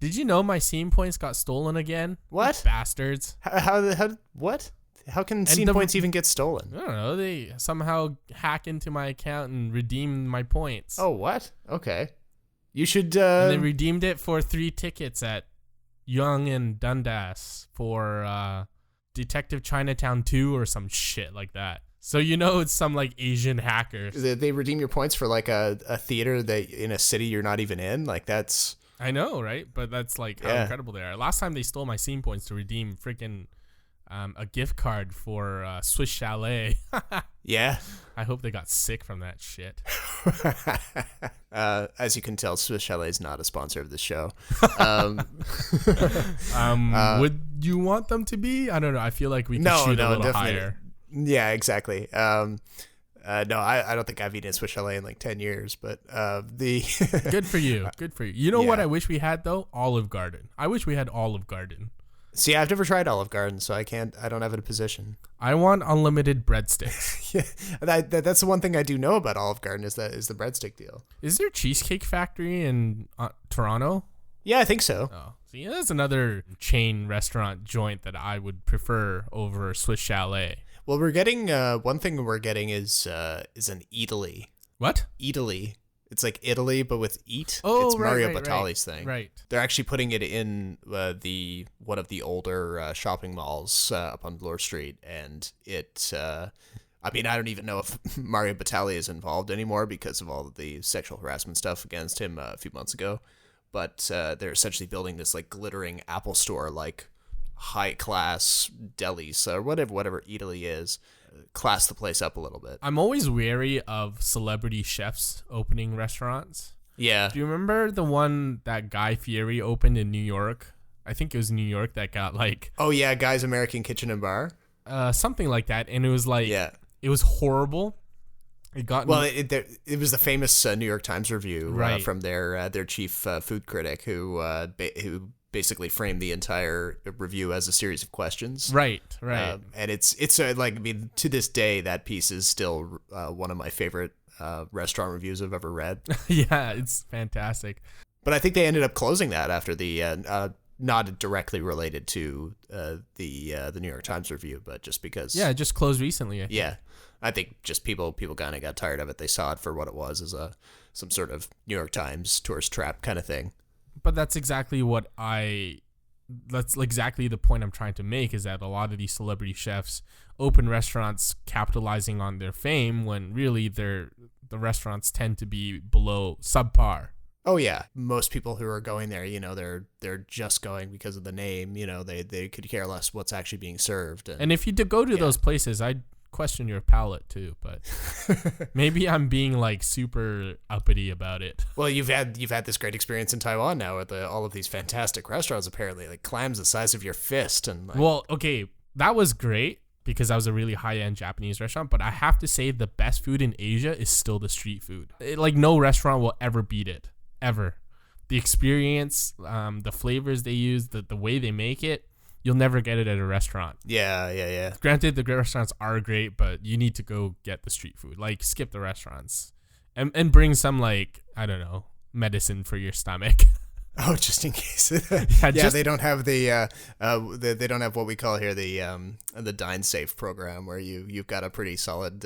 Did you know my scene points got stolen again? What? You bastards. What? How can And scene points even get stolen? I don't know. They somehow hack into my account and redeem my points. Oh, what? Okay. You should... And they redeemed it for 3 tickets at Yonge and Dundas for Detective Chinatown 2 or some shit like that. So you know it's some like Asian hackers. They redeem your points for like a theater that in a city you're not even in? Like that's... I know, right? But that's like how incredible they are. Last time they stole my scene points to redeem freaking a gift card for Swiss Chalet. Yeah. I hope they got sick from that shit. As you can tell, Swiss Chalet is not a sponsor of the show. Would you want them to be? I don't know. I feel like we could shoot a little higher. Yeah, exactly. No, I don't think I've eaten at Swiss Chalet in like 10 years, but Good for you. Good for you. You know what I wish we had though? Olive Garden. I wish we had Olive Garden. See, I've never tried Olive Garden, so I don't have a position. I want unlimited breadsticks. Yeah, that's the one thing I do know about Olive Garden is the breadstick deal. Is there a Cheesecake Factory in Toronto? Yeah, I think so. Oh, see, that's another chain restaurant joint that I would prefer over Swiss Chalet. Well, we're getting one thing we're getting is an Eataly. What? Eataly. It's like Italy, but with eat. Oh, it's right, Mario right, Batali's thing. Right. They're actually putting it in one of the older shopping malls up on Bloor Street, and it. I mean, I don't even know if Mario Batali is involved anymore because of all of the sexual harassment stuff against him a few months ago. But they're essentially building this like glittering Apple store, like high class delis or whatever Italy is. Class the place up a little bit. I'm always wary of celebrity chefs opening restaurants. Yeah. Do you remember the one that Guy Fieri opened in New York? I think it was New York that got like... Oh, yeah, Guy's American Kitchen and Bar? Something like that. And it was like... Yeah. It was horrible. It got... Well, it was the famous New York Times review from their chief food critic who basically framed the entire review as a series of questions. Right. And it's like, I mean, to this day, that piece is still one of my favorite restaurant reviews I've ever read. Yeah, it's fantastic. But I think they ended up closing that after the not directly related to the New York Times review, but just because. Yeah, it just closed recently. I think just people kind of got tired of it. They saw it for what it was, as some sort of New York Times tourist trap kind of thing. But that's exactly that's exactly the point I'm trying to make, is that a lot of these celebrity chefs open restaurants capitalizing on their fame when really the restaurants tend to be below subpar. Oh yeah, most people who are going there, they're just going because of the name. They could care less what's actually being served. And if you go to those places, I'd question your palate too, but maybe I'm being like super uppity about it. Well, you've had this great experience in Taiwan now with all of these fantastic restaurants, apparently, like clams the size of your fist. And well, okay, that was great because that was a really high-end Japanese restaurant, but I have to say the best food in Asia is still the street food. Like no restaurant will ever beat it, ever. The experience, the flavors they use, the way they make it, you'll never get it at a restaurant. Yeah. Granted, the restaurants are great, but you need to go get the street food. Like, skip the restaurants. And bring some, like, I don't know, medicine for your stomach. Oh, just in case. They don't have they don't have what we call here the Dine Safe program, where you've got a pretty solid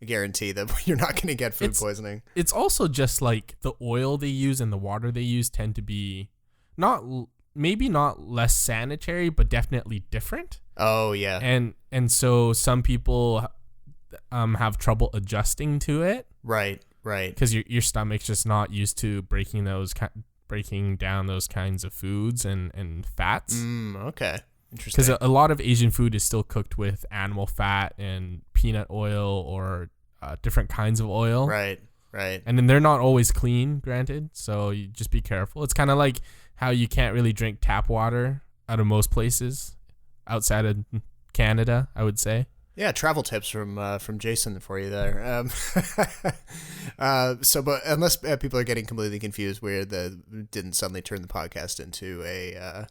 guarantee that you're not going to get food poisoning. It's also just like the oil they use and the water they use tend to be maybe not less sanitary, but definitely different. Oh yeah. And so some people have trouble adjusting to it. Right. Because your stomach's just not used to breaking down those kinds of foods and fats. Okay. Interesting. Because a lot of Asian food is still cooked with animal fat and peanut oil or different kinds of oil. Right. And then they're not always clean, granted. So you just be careful. It's kind of like how you can't really drink tap water out of most places outside of Canada, I would say. Yeah, travel tips from Jason for you there. But unless people are getting completely confused, we didn't suddenly turn the podcast into a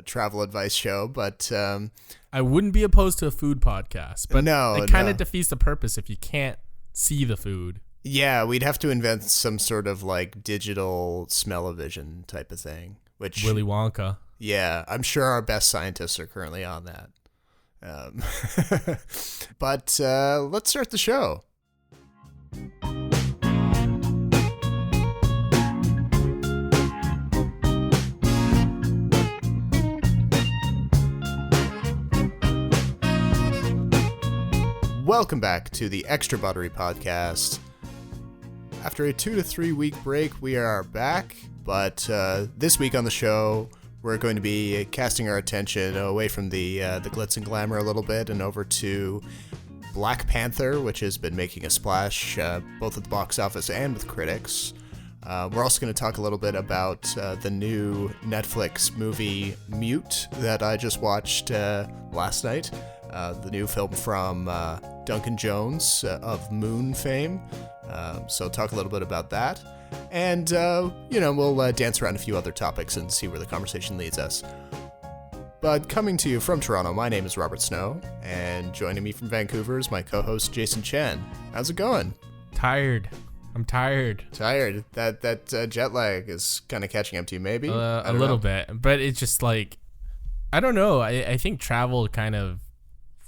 travel advice show, but I wouldn't be opposed to a food podcast, but it kind of defeats the purpose if you can't see the food. Yeah, we'd have to invent some sort of like digital smell-o-vision type of thing, which Willy Wonka. Yeah, I'm sure our best scientists are currently on that. But let's start the show. Welcome back to the Extra Buttery Podcast. After a 2 to 3 week break, we are back, but this week on the show, we're going to be casting our attention away from the glitz and glamour a little bit and over to Black Panther, which has been making a splash both at the box office and with critics. We're also going to talk a little bit about the new Netflix movie Mute that I just watched last night. The new film from Duncan Jones of Moon fame. So talk a little bit about that. And, we'll dance around a few other topics and see where the conversation leads us. But coming to you from Toronto, my name is Robert Snow, and joining me from Vancouver is my co-host Jason Chen. How's it going? Tired. I'm tired. Tired? That jet lag is kind of catching up to you, maybe? A little bit. But it's just like, I don't know. I think travel kind of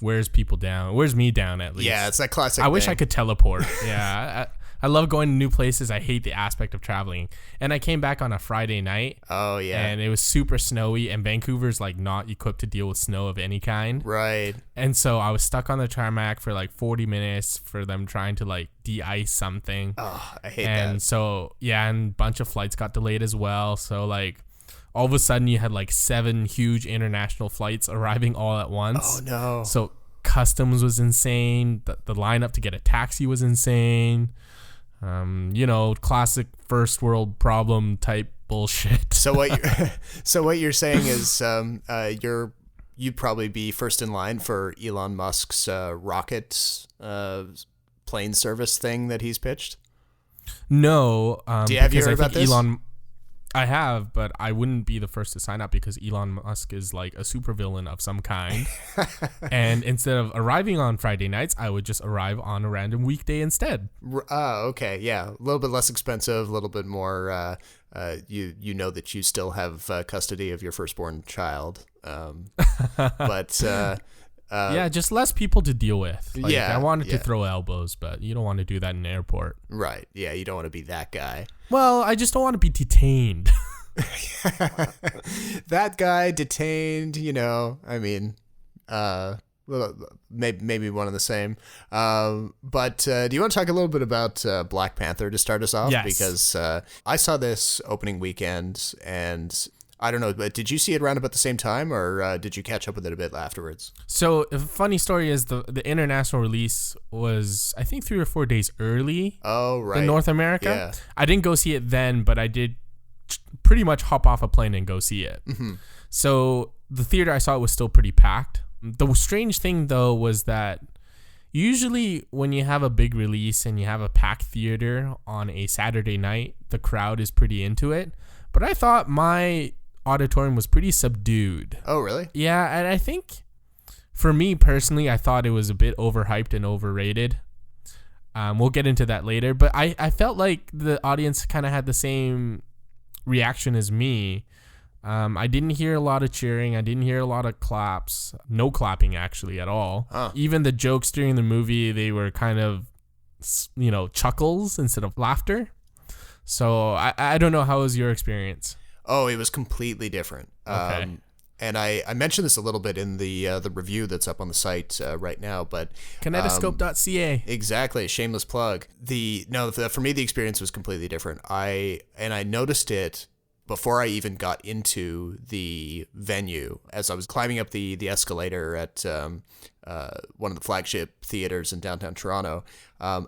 wears people down. Wears me down, at least. Yeah, it's that classic I wish I could teleport. Yeah, I love going to new places. I hate the aspect of traveling. And I came back on a Friday night. Oh, yeah. And it was super snowy, and Vancouver's like not equipped to deal with snow of any kind. Right. And so I was stuck on the tarmac for like 40 minutes for them trying to like de-ice something. Oh, I hate that. And so, yeah, and a bunch of flights got delayed as well. So like all of a sudden you had like 7 huge international flights arriving all at once. Oh, no. So customs was insane. The lineup to get a taxi was insane. Classic first world problem type bullshit. So what you're saying is you'd probably be first in line for Elon Musk's rocket plane service thing that he's pitched? No. Have you heard about this? I have, but I wouldn't be the first to sign up because Elon Musk is like a supervillain of some kind. And instead of arriving on Friday nights, I would just arrive on a random weekday instead. Okay, yeah. A little bit less expensive, a little bit more, you know that you still have custody of your firstborn child. But... yeah, just less people to deal with. Like, yeah, I wanted to throw elbows, but you don't want to do that in an airport. Right. Yeah, you don't want to be that guy. Well, I just don't want to be detained. That guy detained, maybe one of the same. But do you want to talk a little bit about Black Panther to start us off? Yes. Because I saw this opening weekend, and I don't know, but did you see it around about the same time, or did you catch up with it a bit afterwards? So a funny story is the international release was, I think, 3 or 4 days early. Oh, right. In North America. Yeah. I didn't go see it then, but I did pretty much hop off a plane and go see it. Mm-hmm. So the theater I saw it was still pretty packed. The strange thing, though, was that usually when you have a big release and you have a packed theater on a Saturday night, the crowd is pretty into it. But I thought my auditorium was pretty subdued. Oh, really? Yeah, and I think for me personally, I thought it was a bit overhyped and overrated. We'll get into that later, but I felt like the audience kind of had the same reaction as me. I didn't hear a lot of cheering. I didn't hear a lot of claps. No clapping, actually, at all. Huh. Even the jokes during the movie, they were kind of, chuckles instead of laughter. So I don't know. How was your experience? Oh, it was completely different. Okay. And I mentioned this a little bit in the review that's up on the site right now, but Kinetoscope.ca. Exactly, shameless plug. For me the experience was completely different. I noticed it before I even got into the venue as I was climbing up the escalator at one of the flagship theaters in downtown Toronto.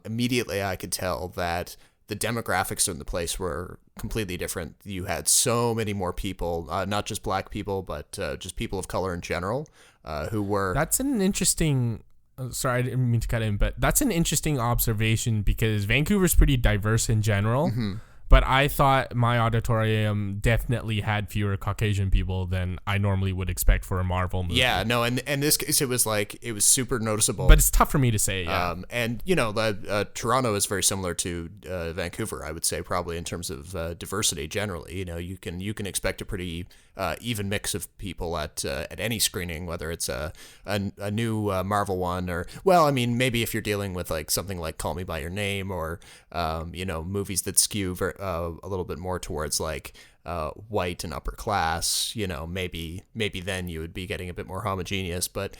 Immediately I could tell that the demographics in the place were completely different. You had so many more people, not just black people, but just people of color in general, who were... That's an interesting... Sorry, I didn't mean to cut in, but that's an interesting observation because Vancouver's pretty diverse in general. Mm-hmm. But I thought my auditorium definitely had fewer Caucasian people than I normally would expect for a Marvel movie. Yeah, no, and in this case, it was super noticeable. But it's tough for me to say. Yeah. And Toronto is very similar to Vancouver, I would say, probably in terms of diversity generally. You can expect a pretty even mix of people at any screening, whether it's a new Marvel one or, well, I mean, maybe if you're dealing with like something like Call Me by Your Name or movies that skew a little bit more towards like white and upper class, maybe then you would be getting a bit more homogeneous. But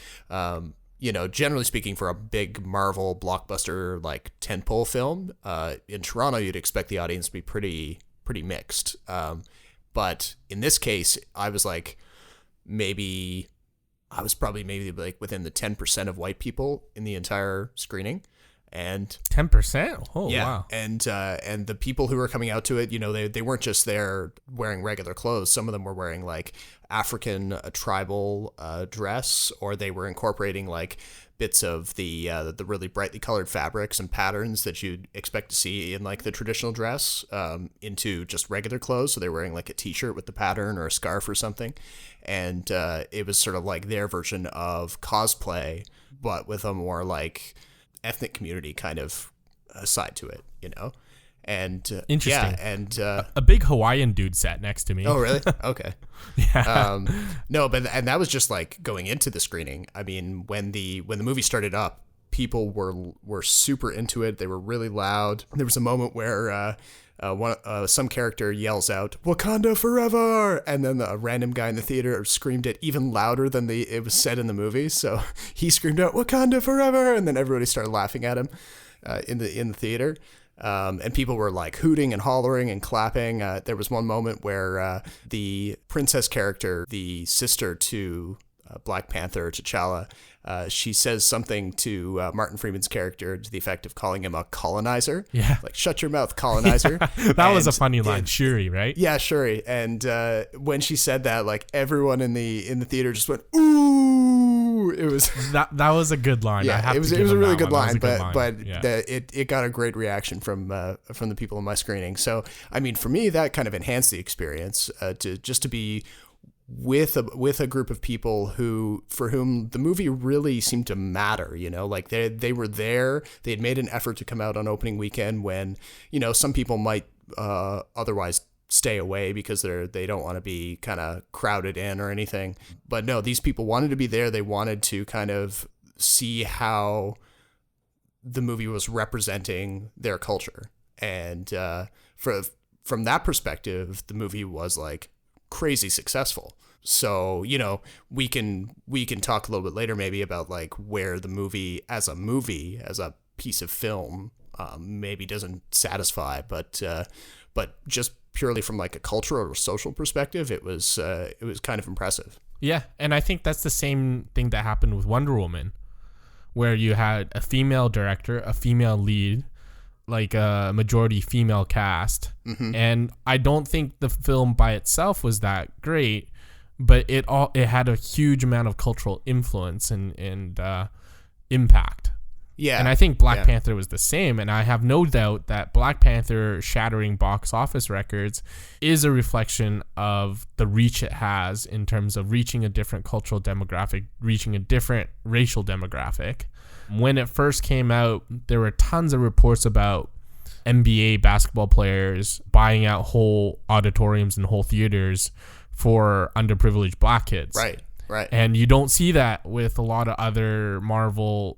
generally speaking, for a big Marvel blockbuster like tentpole film in Toronto, you'd expect the audience to be pretty mixed. But in this case, I was probably maybe like within the 10% of white people in the entire screening. And 10%? Oh, yeah, wow. And the people who were coming out to it, they weren't just there wearing regular clothes. Some of them were wearing like African tribal dress, or they were incorporating like bits of the really brightly colored fabrics and patterns that you'd expect to see in like the traditional dress into just regular clothes. So they're wearing like a t-shirt with the pattern or a scarf or something. And it was sort of like their version of cosplay, but with a more like ethnic community kind of side to it, and interesting. Yeah, and a big Hawaiian dude sat next to me. Oh, really? Okay. Yeah. No, but that was just like going into the screening. I mean, when the movie started up, people were super into it. They were really loud. There was a moment where some character yells out "Wakanda forever," and then a random guy in the theater screamed it even louder than it was said in the movie. So he screamed out "Wakanda forever," and then everybody started laughing at him in the theater. And people were like hooting and hollering and clapping. There was one moment where the princess character, the sister to Black Panther, T'Challa, she says something to Martin Freeman's character to the effect of calling him a colonizer. Yeah. Like, shut your mouth, colonizer. That was a funny line. Shuri, right? Yeah, Shuri. And when she said that, like everyone in the theater just went, ooh. It was that was a good line. Yeah, it was a really good line, but yeah. It got a great reaction from the people in my screening. So I mean, for me, that kind of enhanced the experience to be with a group of people for whom the movie really seemed to matter. Like they were there. They had made an effort to come out on opening weekend when some people might otherwise stay away because they don't want to be kind of crowded in or anything. But no, these people wanted to be there. They wanted to kind of see how the movie was representing their culture. And from that perspective, the movie was like crazy successful. So, we can talk a little bit later maybe about like where the movie, as a piece of film, maybe doesn't satisfy, but just purely from like a cultural or social perspective, it was kind of impressive. Yeah, and I think that's the same thing that happened with Wonder Woman, where you had a female director, a female lead, like a majority female cast. Mm-hmm. And I don't think the film by itself was that great, but it had a huge amount of cultural influence and impact. Yeah. And I think Black Panther was the same. And I have no doubt that Black Panther shattering box office records is a reflection of the reach it has in terms of reaching a different cultural demographic, reaching a different racial demographic. When it first came out, there were tons of reports about NBA basketball players buying out whole auditoriums and whole theaters for underprivileged black kids. Right. And you don't see that with a lot of other Marvel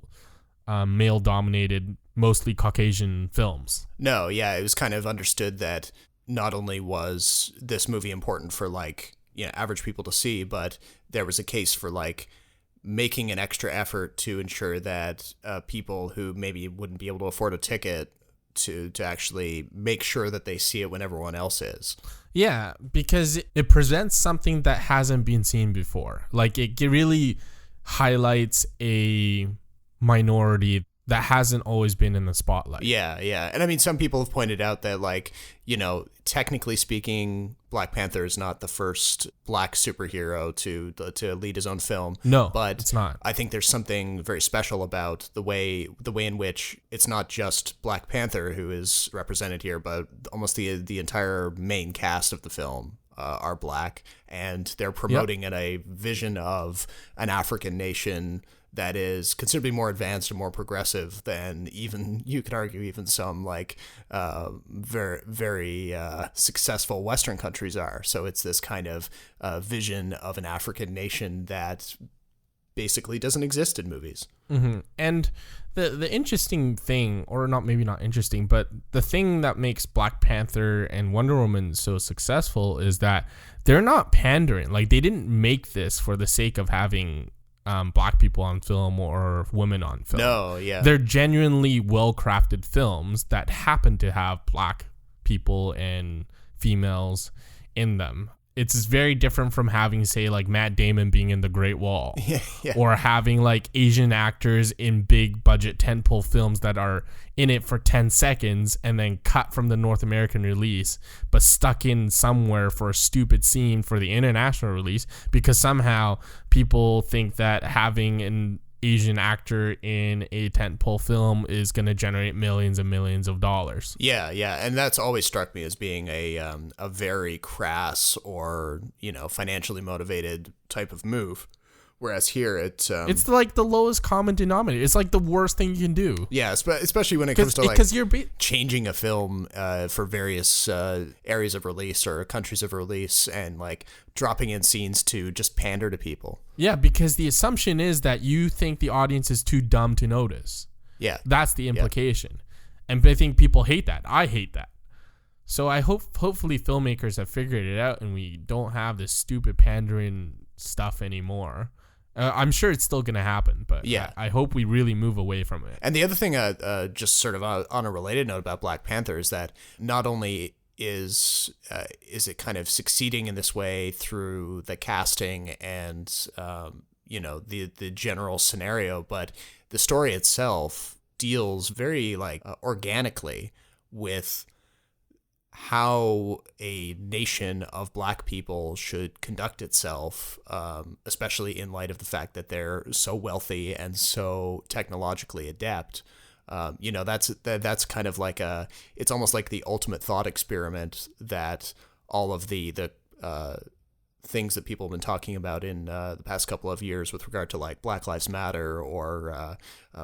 male-dominated, mostly Caucasian films. No, yeah, it was kind of understood that not only was this movie important for like average people to see, but there was a case for like making an extra effort to ensure that people who maybe wouldn't be able to afford a ticket to actually make sure that they see it when everyone else is. Yeah, because it presents something that hasn't been seen before. Like it really highlights a minority that hasn't always been in the spotlight. Yeah, yeah. And I mean, some people have pointed out that, like, you know, technically speaking, Black Panther is not the first black superhero to lead his own film. No, but it's not. I think there's something very special about the way in which it's not just Black Panther who is represented here, but almost the entire main cast of the film are black, and they're promoting in a vision of an African nation that is considerably more advanced and more progressive than even, you could argue, even some like very, very successful Western countries are. So it's this kind of vision of an African nation that basically doesn't exist in movies. Mm-hmm. And the interesting thing, or maybe not interesting, but the thing that makes Black Panther and Wonder Woman so successful is that they're not pandering. Like, they didn't make this for the sake of having black people on film or women on film. No, yeah. They're genuinely well-crafted films that happen to have black people and females in them. It's very different from having, say, like Matt Damon being in The Great Wall, or having like Asian actors in big budget tentpole films that are in it for 10 seconds and then cut from the North American release, but stuck in somewhere for a stupid scene for the international release, because somehow people think that having an Asian actor in a tentpole film is going to generate millions and millions of dollars. Yeah, yeah, and that's always struck me as being a very crass or, you know, financially motivated type of move. Whereas here it's like the lowest common denominator. It's like the worst thing you can do. Yeah, especially when it comes to like changing a film for various areas of release or countries of release, and like dropping in scenes to just pander to people. Yeah, because the assumption is that you think the audience is too dumb to notice. Yeah, that's the implication, and I think people hate that. I hate that. So I hopefully filmmakers have figured it out, and we don't have this stupid pandering stuff anymore. I'm sure it's still going to happen, but yeah, I hope we really move away from it. And the other thing, just sort of on a related note about Black Panther, is that not only is it kind of succeeding in this way through the casting and you know, the general scenario, but the story itself deals very like organically with how a nation of black people should conduct itself, especially in light of the fact that they're so wealthy and so technologically adept. You know, that's kind of like it's almost like the ultimate thought experiment that all of the things that people have been talking about in the past couple of years with regard to like Black Lives Matter or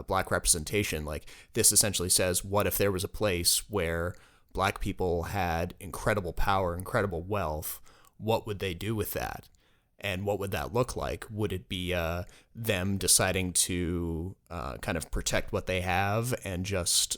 black representation. Like, this essentially says, what if there was a place where black people had incredible power, incredible wealth? What would they do with that? And what would that look like? Would it be them deciding to kind of protect what they have and just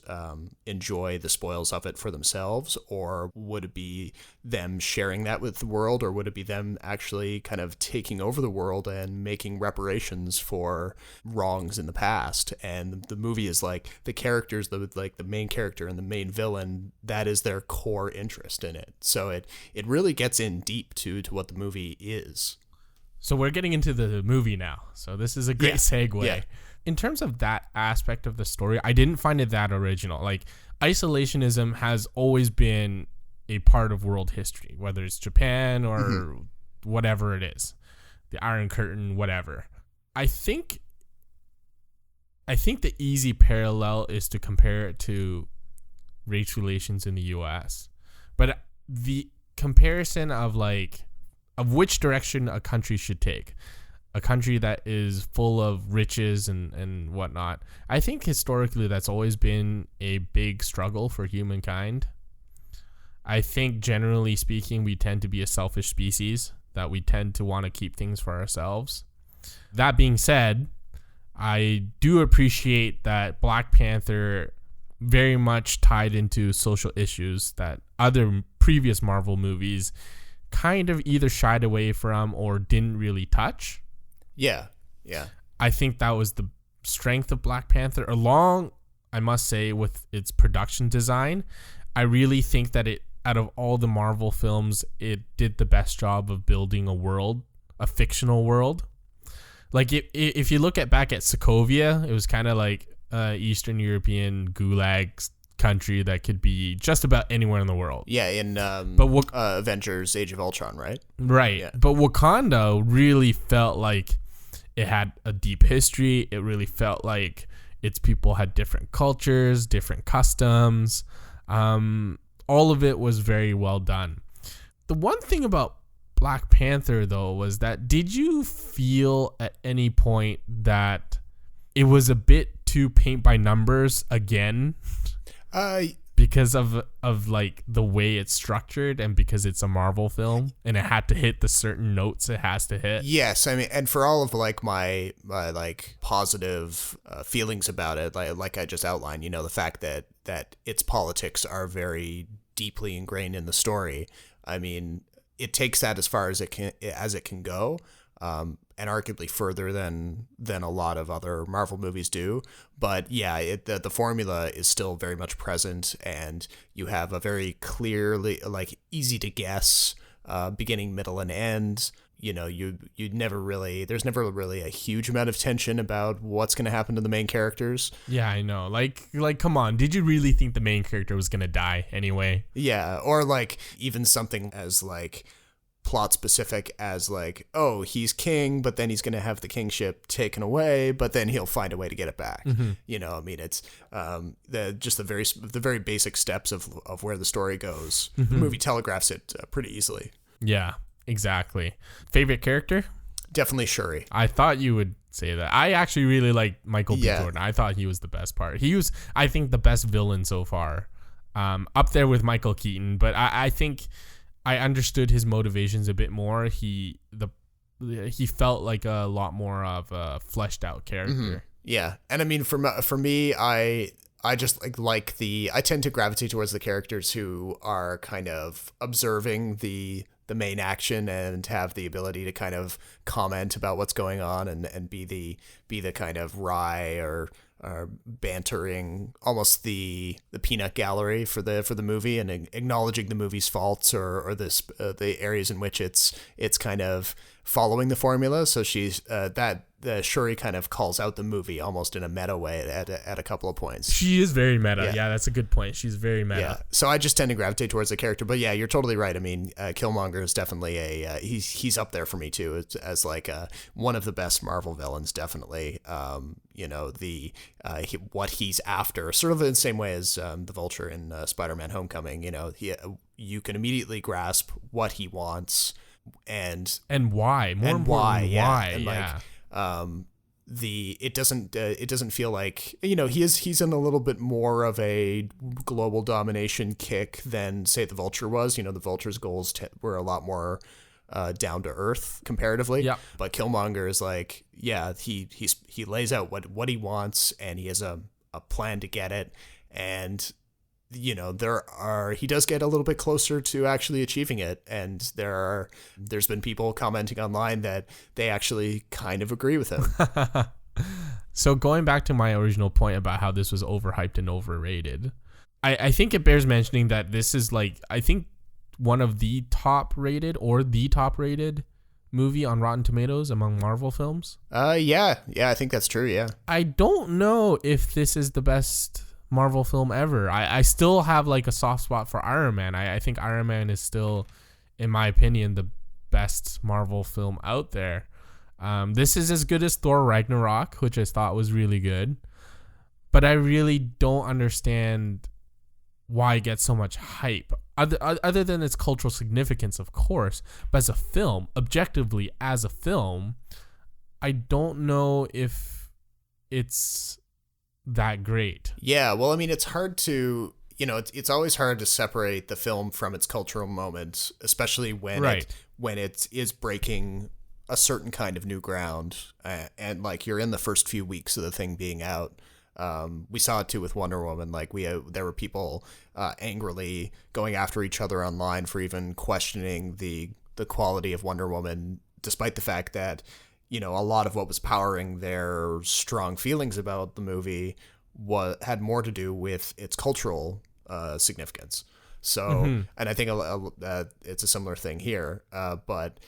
enjoy the spoils of it for themselves? Or would it be them sharing that with the world? Or would it be them actually kind of taking over the world and making reparations for wrongs in the past? And the movie is like the characters, the main character and the main villain, that is their core interest in it. So it really gets in deep to what the movie is. So we're getting into the movie now. So this is a great segue. Yeah. In terms of that aspect of the story, I didn't find it that original. Like, isolationism has always been a part of world history, whether it's Japan or whatever it is, the Iron Curtain, whatever. I think the easy parallel is to compare it to race relations in the U.S. But the comparison of which direction a country should take, a country that is full of riches and whatnot, I think historically that's always been a big struggle for humankind. I think generally speaking, we tend to be a selfish species, that we tend to want to keep things for ourselves. That being said, I do appreciate that Black Panther very much tied into social issues that other previous Marvel movies kind of either shied away from or didn't really touch. Yeah. I think that was the strength of Black Panther, along, I must say, with its production design. I really think that out of all the Marvel films, it did the best job of building a world, a fictional world. Like, if you look back at Sokovia, it was kind of like Eastern European gulag country that could be just about anywhere in the world. Yeah, in Avengers Age of Ultron, right? Right. Yeah. But Wakanda really felt like it had a deep history. It really felt like its people had different cultures, different customs. All of it was very well done. The one thing about Black Panther, though, was that did you feel at any point that it was a bit too paint by numbers again? Because of like the way it's structured and because it's a Marvel film and it had to hit the certain notes it has to hit. Yes, I mean, and for all of like my like positive feelings about it, like I just outlined, you know, the fact that its politics are very deeply ingrained in the story. I mean, it takes that as far as it can go. And arguably further than a lot of other Marvel movies do. But yeah, the formula is still very much present, and you have a very clearly, like, easy to guess beginning, middle, and end. You know, there's never really a huge amount of tension about what's going to happen to the main characters. Yeah, I know. Like, come on. Did you really think the main character was going to die anyway? Yeah, or like even something as like plot specific as like, oh, he's king, but then he's going to have the kingship taken away, but then he'll find a way to get it back. Mm-hmm. You know, I mean, it's the very basic steps of where the story goes. Mm-hmm. The movie telegraphs it pretty easily. Yeah, exactly. Favorite character? Definitely Shuri. I thought you would say that. I actually really like Michael B. Jordan. I thought he was the best part. He was, I think, the best villain so far. Up there with Michael Keaton, but I think I understood his motivations a bit more. He felt like a lot more of a fleshed out character. Mm-hmm. Yeah, and I mean, for me, I just I tend to gravitate towards the characters who are kind of observing the main action and have the ability to kind of comment about what's going on and be the kind of wry or bantering, almost the peanut gallery for the movie, and acknowledging the movie's faults or the areas in which it's kind of following the formula. So she's Shuri kind of calls out the movie almost in a meta way at a couple of points. She is very meta. Yeah, that's a good point. She's very meta. Yeah. So I just tend to gravitate towards the character. But yeah, you're totally right. I mean, Killmonger is definitely he's up there for me too as like one of the best Marvel villains. Definitely. You know, what he's after, sort of in the same way as the Vulture in Spider-Man: Homecoming. You know, you can immediately grasp what he wants and why. More and why. Yeah. And yeah. It doesn't feel like, you know, he's in a little bit more of a global domination kick than, say, the Vulture was. You know, the Vulture's goals were a lot more down to earth comparatively. Yeah. But Killmonger is like, yeah, he lays out what he wants, and he has a plan to get it, and you know, he does get a little bit closer to actually achieving it, and there's been people commenting online that they actually kind of agree with him. So going back to my original point about how this was overhyped and overrated, I think it bears mentioning that this is like, I think, one of the top rated movie on Rotten Tomatoes among Marvel films. Yeah, I think that's true. Yeah, I don't know if this is the best Marvel film ever. I still have like a soft spot for Iron Man. I think Iron Man is still, in my opinion, the best Marvel film out there. This is as good as Thor Ragnarok, which I thought was really good, but I really don't understand why it gets so much hype, other than its cultural significance, of course. But as a film, objectively as a film, I don't know if it's that great. Yeah, well, I mean, it's hard to, you know, it's always hard to separate the film from its cultural moment, especially when it is breaking a certain kind of new ground, and like you're in the first few weeks of the thing being out. We saw it too with Wonder Woman. Like there were people angrily going after each other online for even questioning the quality of Wonder Woman, despite the fact that, you know, a lot of what was powering their strong feelings about the movie had more to do with its cultural significance. So, and I think it's a similar thing here. But,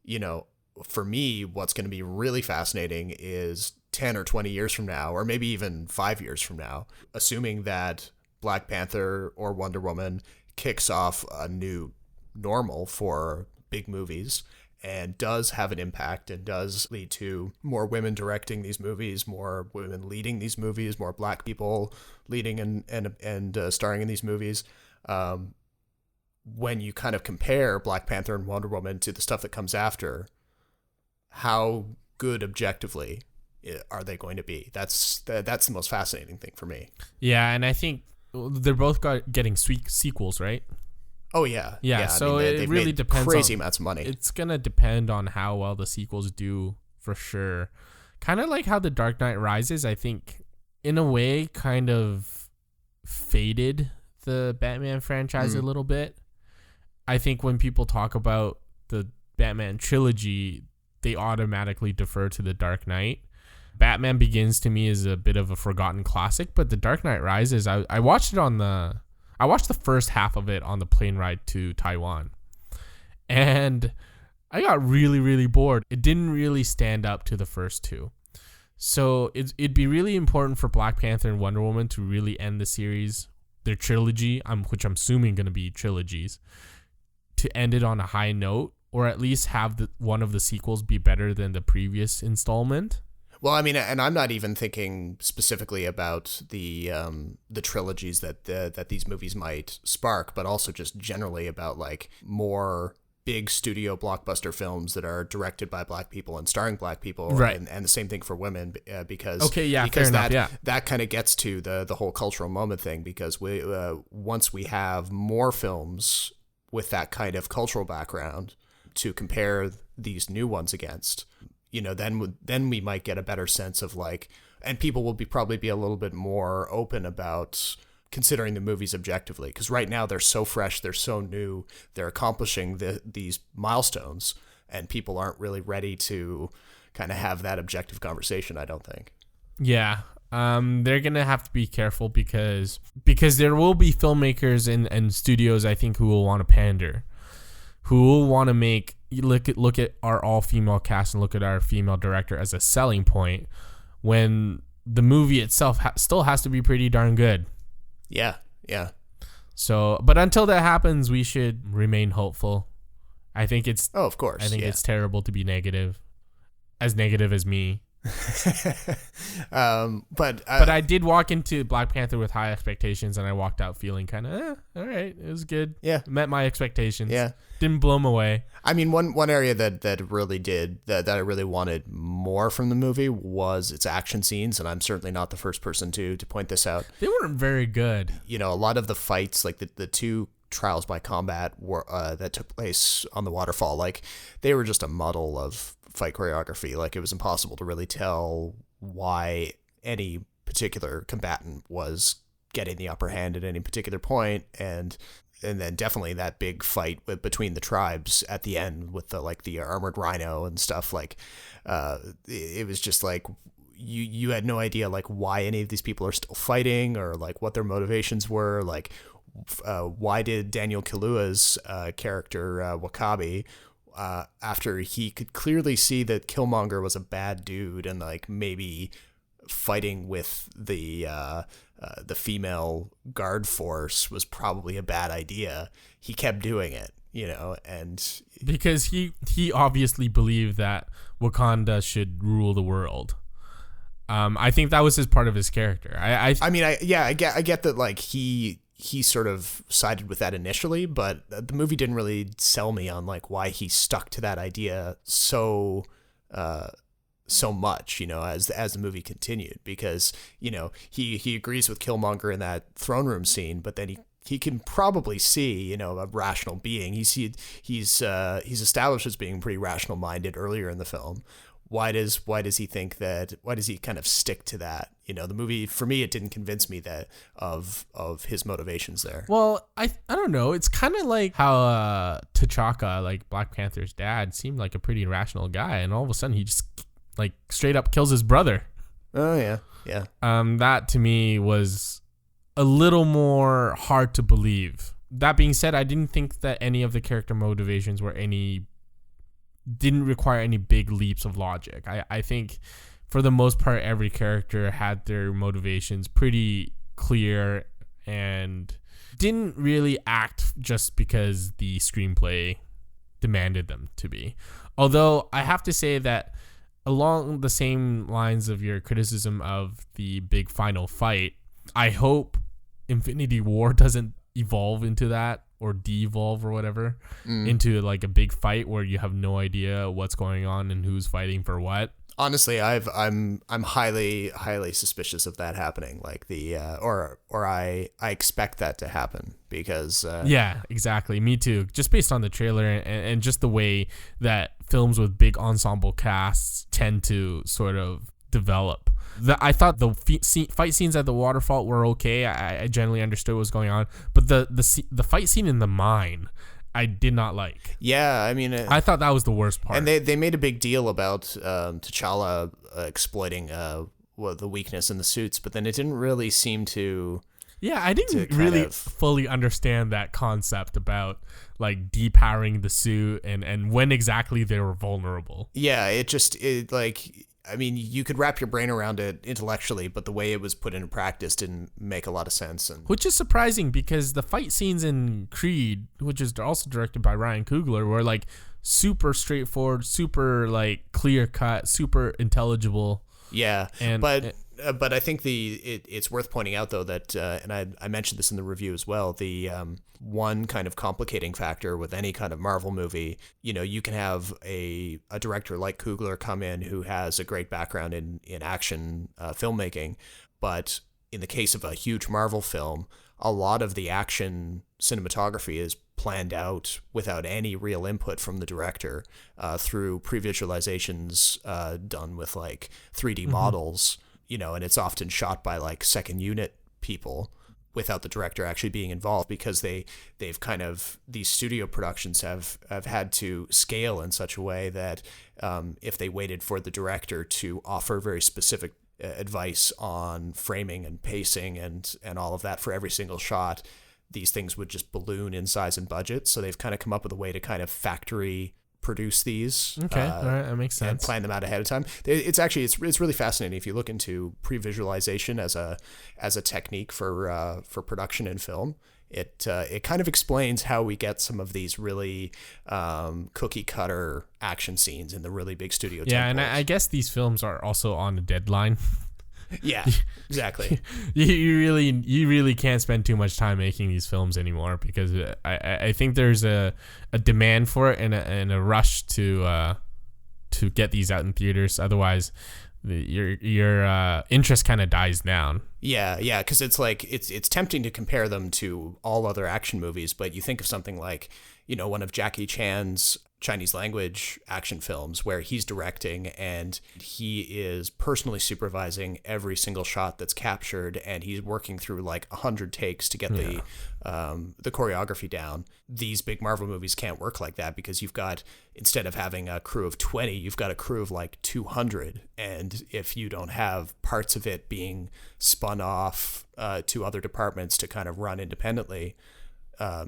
you know, for me, what's going to be really fascinating is 10 or 20 years from now, or maybe even 5 years from now, assuming that Black Panther or Wonder Woman kicks off a new normal for big movies and does have an impact and does lead to more women directing these movies, more women leading these movies, more Black people leading and starring in these movies. When you kind of compare Black Panther and Wonder Woman to the stuff that comes after, how good objectively are they going to be? That's the most fascinating thing for me. Yeah, and I think they're both getting sequels, right? Oh yeah. So it really depends. Crazy amounts of money. It's gonna depend on how well the sequels do, for sure. Kind of like how The Dark Knight Rises, I think, in a way, kind of faded the Batman franchise a little bit. I think when people talk about the Batman trilogy, they automatically defer to The Dark Knight. Batman Begins to me is a bit of a forgotten classic, but The Dark Knight Rises, I watched the first half of it on the plane ride to Taiwan, and I got really, really bored. It didn't really stand up to the first two. So it'd be really important for Black Panther and Wonder Woman to really end the series, their trilogy, which I'm assuming going to be trilogies, to end it on a high note, or at least have one of the sequels be better than the previous installment. Well, I mean, and I'm not even thinking specifically about the trilogies that these movies might spark, but also just generally about like more big studio blockbuster films that are directed by Black people and starring Black people, right? And the same thing for women, because that kind of gets to the whole cultural moment thing, because we once we have more films with that kind of cultural background to compare these new ones against, then we might get a better sense of like, and people will probably be a little bit more open about considering the movies objectively, because right now they're so fresh, they're so new, they're accomplishing these milestones, and people aren't really ready to kind of have that objective conversation, I don't think. Yeah. They're gonna have to be careful because there will be filmmakers and studios, I think, who will want to pander, who will want to make look at our all-female cast and look at our female director as a selling point, when the movie itself still has to be pretty darn good. Yeah. So, but until that happens, we should remain hopeful. I think it's... Oh, of course. I think it's terrible to be negative as me. But I did walk into Black Panther with high expectations, and I walked out feeling kind of all right. It was good. Yeah, met my expectations. Yeah, didn't blow them away. I mean, one area that really did that I really wanted more from the movie was its action scenes, and I'm certainly not the first person to point this out. They weren't very good. A lot of the fights, like the two trials by combat were that took place on the waterfall, like they were just a muddle of fight choreography. Like it was impossible to really tell why any particular combatant was getting the upper hand at any particular point, and then definitely that big fight between the tribes at the end with the armored rhino and stuff, like it was just like you had no idea like why any of these people are still fighting, or like what their motivations were, like why did Daniel Kaluuya's character Wakabi, after he could clearly see that Killmonger was a bad dude and like maybe fighting with the female guard force was probably a bad idea, he kept doing it, and because he obviously believed that Wakanda should rule the world. I think that was part of his character. I get that, like he sort of sided with that initially, but the movie didn't really sell me on like why he stuck to that idea so much, as the movie continued, because he agrees with Killmonger in that throne room scene, but then he can probably see a rational being. He's established as being pretty rational minded earlier in the film. Why does he think that? Why does he kind of stick to that? The movie, for me, it didn't convince me that of his motivations there. Well, I don't know. It's kind of like how T'Chaka, like Black Panther's dad, seemed like a pretty rational guy, and all of a sudden he just like straight up kills his brother. Oh yeah. That to me was a little more hard to believe. That being said, I didn't think that any of the character motivations didn't require any big leaps of logic. I think for the most part, every character had their motivations pretty clear and didn't really act just because the screenplay demanded them to be. Although I have to say that along the same lines of your criticism of the big final fight, I hope Infinity War doesn't evolve into that or de-evolve or whatever into like a big fight where you have no idea what's going on and who's fighting for what. Honestly, I'm highly suspicious of that happening. Like I expect that to happen because yeah, exactly. Me too. Just based on the trailer and just the way that films with big ensemble casts tend to sort of develop. I thought the fight scenes at the waterfall were okay. I generally understood what was going on, but the fight scene in the mine, I did not like. Yeah, I mean, I thought that was the worst part. And they made a big deal about T'Challa exploiting the weakness in the suits, but then it didn't really seem to. Yeah, I didn't really fully understand that concept about like depowering the suit and when exactly they were vulnerable. Yeah, I mean, you could wrap your brain around it intellectually, but the way it was put into practice didn't make a lot of sense. Which is surprising because the fight scenes in Creed, which is also directed by Ryan Coogler, were like super straightforward, super like clear cut, super intelligible. Yeah, but I think it's worth pointing out though that and I mentioned this in the review as well, the one kind of complicating factor with any kind of Marvel movie, you can have a director like Coogler come in who has a great background in action filmmaking, but in the case of a huge Marvel film, a lot of the action cinematography is planned out without any real input from the director through pre-visualizations done with like 3D models, and it's often shot by like second unit people without the director actually being involved because they've kind of, these studio productions have had to scale in such a way that if they waited for the director to offer very specific advice on framing and pacing and all of that for every single shot, these things would just balloon in size and budget. So they've kind of come up with a way to kind of factory produce these. Okay, all right, that makes sense. And plan them out ahead of time. It's really fascinating if you look into pre-visualization as a technique for production in film. It kind of explains how we get some of these really cookie cutter action scenes in the really big studio. Yeah, templates. and I guess these films are also on a deadline. Yeah, exactly. you really can't spend too much time making these films anymore because I think there's a demand for it and a rush to get these out in theaters. Otherwise, your interest kind of dies down. Yeah, because it's like it's tempting to compare them to all other action movies, but you think of something like one of Jackie Chan's Chinese language action films where he's directing and he is personally supervising every single shot that's captured and he's working through like 100 takes to get the choreography down. These big Marvel movies can't work like that because you've got, instead of having a crew of 20, you've got a crew of like 200. And if you don't have parts of it being spun off to other departments to kind of run independently,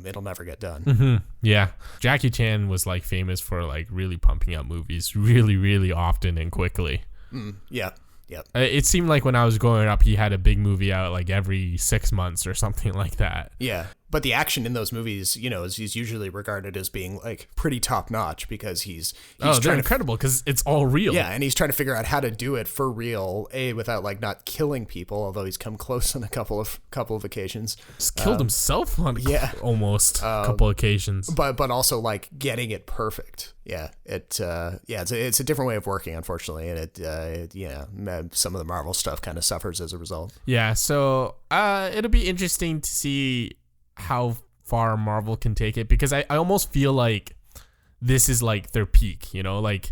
it'll never get done. Mm-hmm. Yeah. Jackie Chan was like famous for like really pumping out movies really, really often and quickly. Yeah. It seemed like when I was growing up, he had a big movie out like every 6 months or something like that. Yeah. But the action in those movies, is usually regarded as being like pretty top notch because he's they're incredible because it's all real. Yeah, and he's trying to figure out how to do it for real, without like not killing people, although he's come close on a couple of occasions. Just killed himself on almost a couple occasions. But also like getting it perfect. Yeah, it's a different way of working, unfortunately, and some of the Marvel stuff kind of suffers as a result. Yeah, so it'll be interesting to see how far Marvel can take it because I almost feel like this is like their peak, like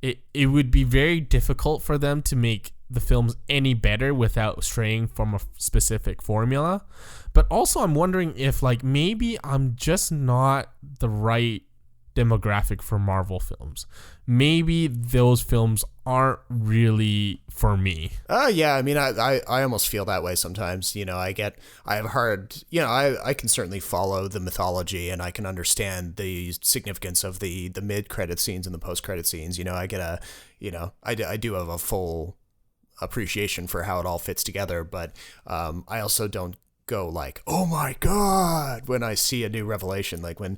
it would be very difficult for them to make the films any better without straying from a specific formula. But also I'm wondering if like maybe I'm just not the right demographic for Marvel films. Maybe those films aren't really for me. Yeah, I mean, I almost feel that way sometimes. I can certainly follow the mythology and I can understand the significance of the mid-credit scenes and the post-credit scenes. I do have a full appreciation for how it all fits together, but I also don't go like, oh my god, when I see a new revelation. Like when,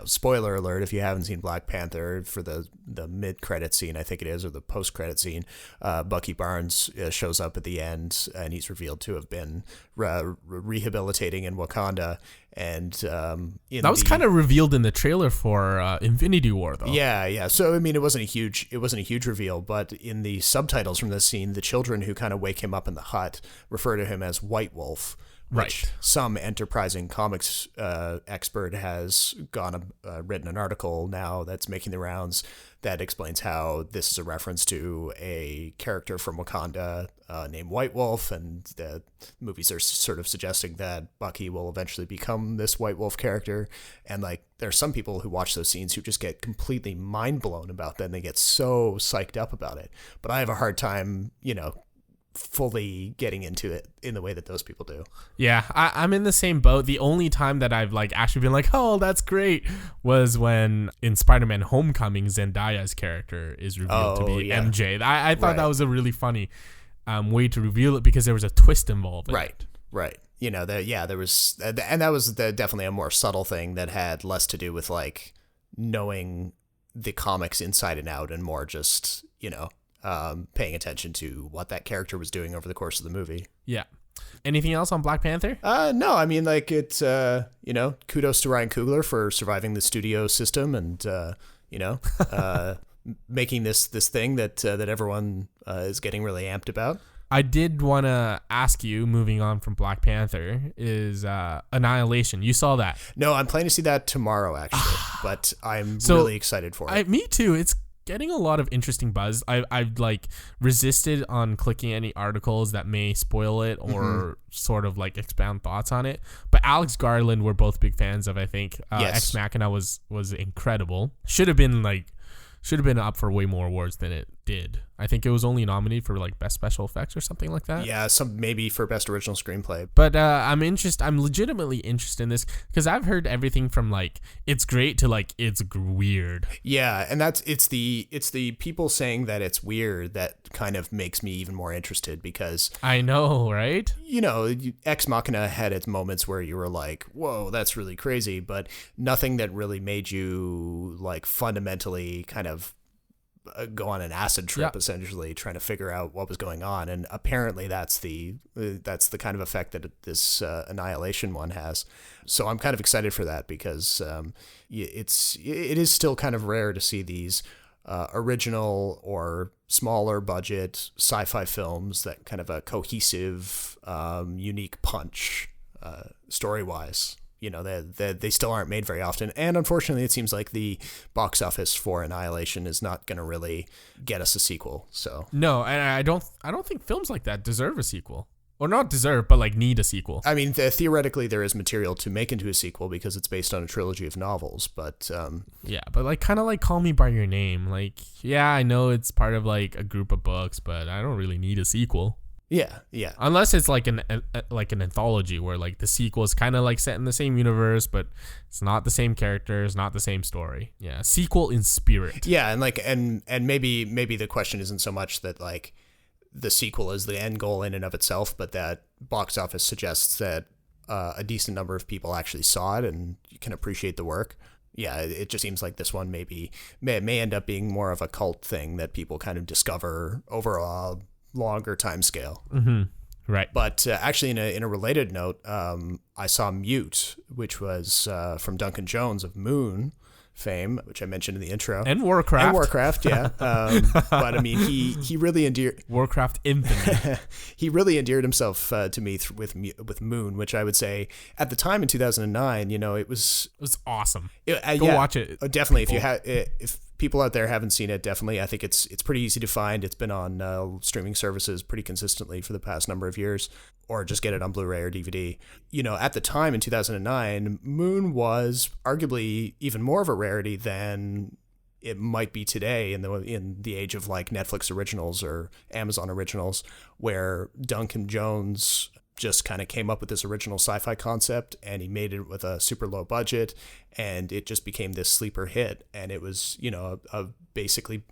spoiler alert if you haven't seen Black Panther, for the mid-credit scene, I think it is, or the post-credit scene, Bucky Barnes shows up at the end, and he's revealed to have been rehabilitating in Wakanda. And that was kind of revealed in the trailer for Infinity War, though. Yeah. So I mean, it wasn't a huge reveal, but in the subtitles from this scene, the children who kind of wake him up in the hut refer to him as White Wolf. Which some enterprising comics expert has written an article now that's making the rounds that explains how this is a reference to a character from Wakanda named White Wolf, and the movies are sort of suggesting that Bucky will eventually become this White Wolf character. And like, there are some people who watch those scenes who just get completely mind blown about that, and they get so psyched up about it. But I have a hard time, fully getting into it in the way that those people do. Yeah, I'm in the same boat. The only time that I've like actually been like, oh, that's great, was when in Spider-Man Homecoming, Zendaya's character is revealed to be MJ. I thought that was a really funny way to reveal it, because there was a twist involved. Right. There was, and that was definitely a more subtle thing that had less to do with like knowing the comics inside and out, and more just, paying attention to what that character was doing over the course of the movie. Yeah. Anything else on Black Panther? No, I mean, like, it's, kudos to Ryan Coogler for surviving the studio system and, making this thing that everyone is getting really amped about. I did want to ask you, moving on from Black Panther, is Annihilation. You saw that? No, I'm planning to see that tomorrow, actually, but I'm really excited for it. Me too. It's getting a lot of interesting buzz. I've like resisted on clicking any articles that may spoil it or sort of like expound thoughts on it. But Alex Garland, we're both big fans of, I think. Yes. Ex Machina was incredible. Should have been up for way more awards than it did. I think it was only nominated for like best special effects or something like that. Yeah, maybe for best original screenplay. But I'm legitimately interested in this, because I've heard everything from like it's great to like it's weird. Yeah, and it's the people saying that it's weird that kind of makes me even more interested, because I know, right? Ex Machina had its moments where you were like, whoa, that's really crazy, but nothing that really made you like fundamentally kind of go on an acid trip, essentially trying to figure out what was going on. And apparently that's the kind of effect that this Annihilation one has. So I'm kind of excited for that, because it is still kind of rare to see these original or smaller budget sci-fi films that kind of a cohesive, unique punch story-wise. They still aren't made very often. And unfortunately, it seems like the box office for Annihilation is not going to really get us a sequel. So no, and I don't think films like that deserve a sequel. Or not deserve, but like need a sequel. I mean, theoretically, there is material to make into a sequel because it's based on a trilogy of novels. But but like kind of like Call Me by Your Name. Like, yeah, I know it's part of like a group of books, but I don't really need a sequel. Yeah. Unless it's like an anthology where like the sequel is kind of like set in the same universe, but it's not the same characters, not the same story. Yeah, sequel in spirit. Yeah, and like and maybe the question isn't so much that like the sequel is the end goal in and of itself, but that box office suggests that a decent number of people actually saw it and you can appreciate the work. Yeah, it just seems like this one may end up being more of a cult thing that people kind of discover over a longer time scale. Right. But actually, in a related note, I saw Mute, which was from Duncan Jones of Moon fame, which I mentioned in the intro, and Warcraft, yeah. But I mean, he really endeared Warcraft Infinite. He really endeared himself to me with Moon, which I would say at the time in 2009, it was awesome. Go watch it. Definitely, if people out there haven't seen it, definitely. I think it's pretty easy to find. It's been on streaming services pretty consistently for the past number of years, or just get it on Blu-ray or DVD. At the time in 2009, Moon was arguably even more of a rarity than it might be today in the age of like Netflix originals or Amazon originals, where Duncan Jones just kind of came up with this original sci-fi concept, and he made it with a super low budget, and it just became this sleeper hit. And it was, basically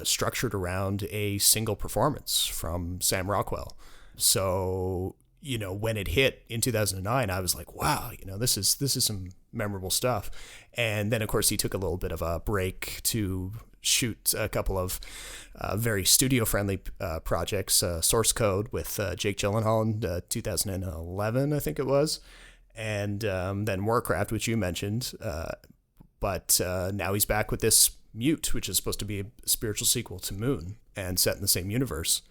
structured around a single performance from Sam Rockwell. So, when it hit in 2009, I was like, wow, this is some memorable stuff. And then, of course, he took a little bit of a break to shoot a couple of very studio-friendly projects, Source Code with Jake Gyllenhaal in 2011, I think it was, and then Warcraft, which you mentioned. But now he's back with this Mute, which is supposed to be a spiritual sequel to Moon and set in the same universe.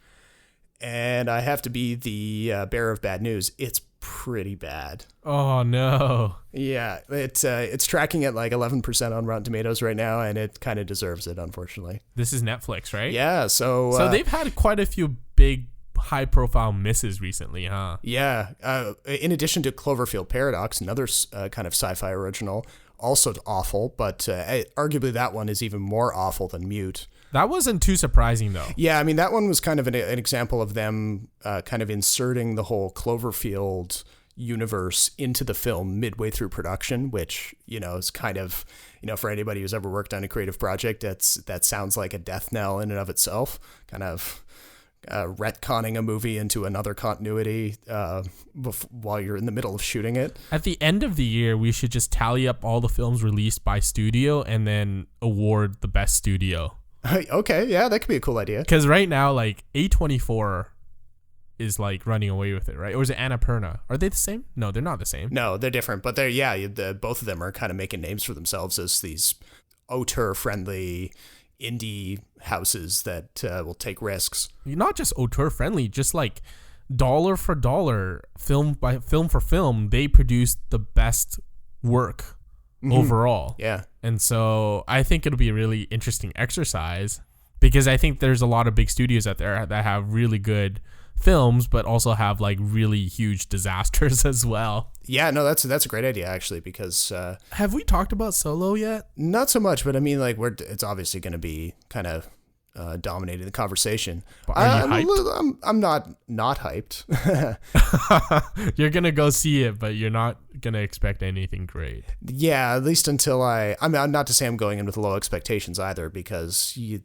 And I have to be the bearer of bad news. It's pretty bad. Oh, no. Yeah, it's tracking at like 11% on Rotten Tomatoes right now, and it kind of deserves it, unfortunately. This is Netflix, right? Yeah, so they've had quite a few big, high-profile misses recently, huh? Yeah. In addition to Cloverfield Paradox, another kind of sci-fi original, also awful, but arguably that one is even more awful than Mute. That wasn't too surprising, though. Yeah, I mean, that one was kind of an example of them kind of inserting the whole Cloverfield universe into the film midway through production, which, is kind of, for anybody who's ever worked on a creative project, that sounds like a death knell in and of itself, kind of retconning a movie into another continuity while you're in the middle of shooting it. At the end of the year, we should just tally up all the films released by studio and then award the best studio. Okay, yeah, that could be a cool idea. Because right now, like, A24 is, like, running away with it, right? Or is it Annapurna? Are they the same? No, they're not the same. No, they're different. But both of them are kind of making names for themselves as these auteur-friendly indie houses that will take risks. Not just auteur-friendly, just, like, dollar for dollar, film for film, they produce the best work overall. Yeah. And so I think it'll be a really interesting exercise because I think there's a lot of big studios out there that have really good films, but also have like really huge disasters as well. Yeah, no, that's a great idea actually, because have we talked about Solo yet? Not so much, but I mean, like, it's obviously going to be kind of dominating the conversation. But are you hyped? I'm not hyped. You're gonna go see it, but you're not gonna expect anything great. Yeah, at least until I'm not to say I'm going in with low expectations either, because the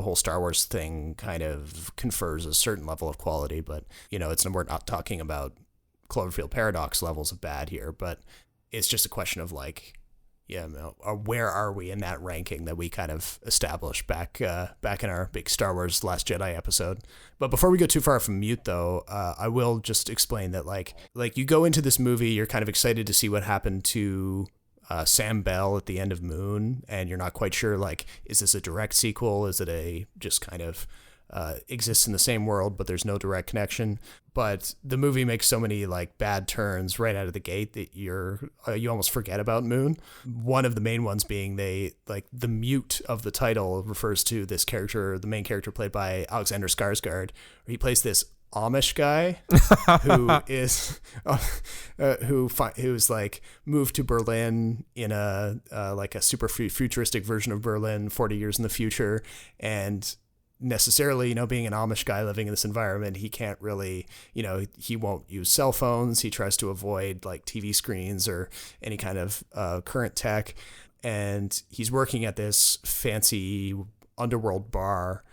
whole Star Wars thing kind of confers a certain level of quality, but we're not talking about Cloverfield Paradox levels of bad here, but it's just a question of like, where are we in that ranking that we kind of established back in our big Star Wars Last Jedi episode. But before we go too far from Mute, though, I will just explain that like you go into this movie, you're kind of excited to see what happened to Sam Bell at the end of Moon, and you're not quite sure, like, is this a direct sequel? Is it a just kind of exists in the same world, but there's no direct connection? But the movie makes so many like bad turns right out of the gate that you almost forget about Moon. One of the main ones being the Mute of the title refers to this character, the main character played by Alexander Skarsgård. He plays this Amish guy who's like moved to Berlin in a like a super futuristic version of Berlin 40 years in the future, and necessarily, being an Amish guy living in this environment, he can't really, he won't use cell phones. He tries to avoid like TV screens or any kind of current tech. And he's working at this fancy underworld bar,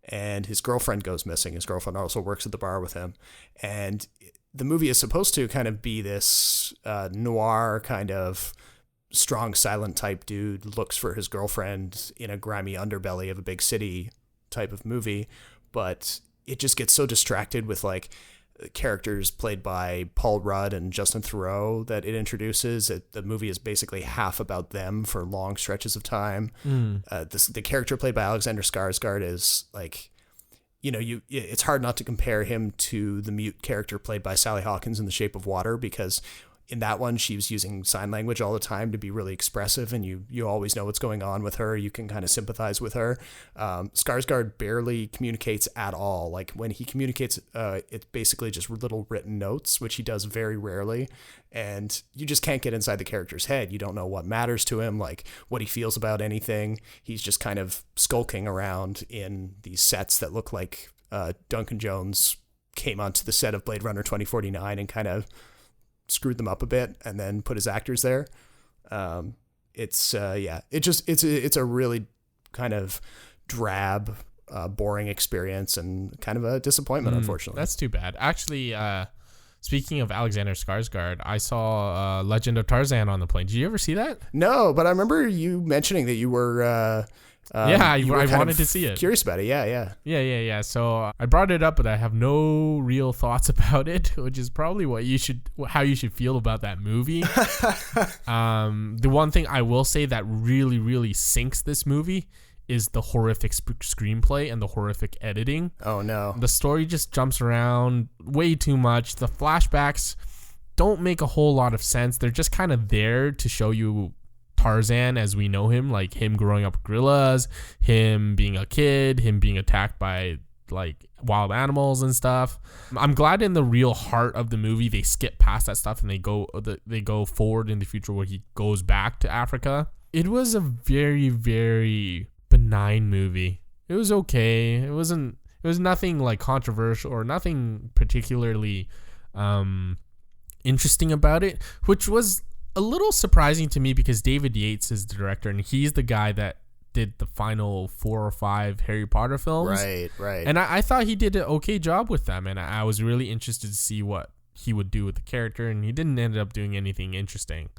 and his girlfriend goes missing. His girlfriend also works at the bar with him. And the movie is supposed to kind of be this noir kind of strong, silent type dude looks for his girlfriend in a grimy underbelly of a big city type of movie, but it just gets so distracted with like characters played by Paul Rudd and Justin Theroux that it introduces. The movie is basically half about them for long stretches of time. The character played by Alexander Skarsgård is like, it's hard not to compare him to the Mute character played by Sally Hawkins in The Shape of Water, because in that one, she was using sign language all the time to be really expressive, and you always know what's going on with her. You can kind of sympathize with her. Skarsgård barely communicates at all. Like when he communicates, it's basically just little written notes, which he does very rarely. And you just can't get inside the character's head. You don't know what matters to him, like what he feels about anything. He's just kind of skulking around in these sets that look like Duncan Jones came onto the set of Blade Runner 2049 and kind of screwed them up a bit and then put his actors there. It's a really kind of drab, boring experience and kind of a disappointment, unfortunately. That's too bad. Actually, speaking of Alexander Skarsgård, I saw Legend of Tarzan on the plane. Did you ever see that? No, but I remember you mentioning that you were... I wanted to see it. Curious about it, Yeah. So I brought it up, but I have no real thoughts about it, which is probably how you should feel about that movie. The one thing I will say that really, really sinks this movie is the horrific screenplay and the horrific editing. Oh no. The story just jumps around way too much. The flashbacks don't make a whole lot of sense. They're just kind of there to show you Tarzan as we know him, like him growing up with gorillas, him being a kid, him being attacked by like wild animals and stuff. I'm glad in the real heart of the movie they skip past that stuff and they go forward in the future where he goes back to Africa. It was a very, very benign movie. It was okay. It was nothing like controversial or nothing particularly interesting about it, which was a little surprising to me because David Yates is the director and he's the guy that did the final 4 or 5 Harry Potter films. Right. And I thought he did an okay job with them, and I was really interested to see what he would do with the character, and he didn't end up doing anything interesting.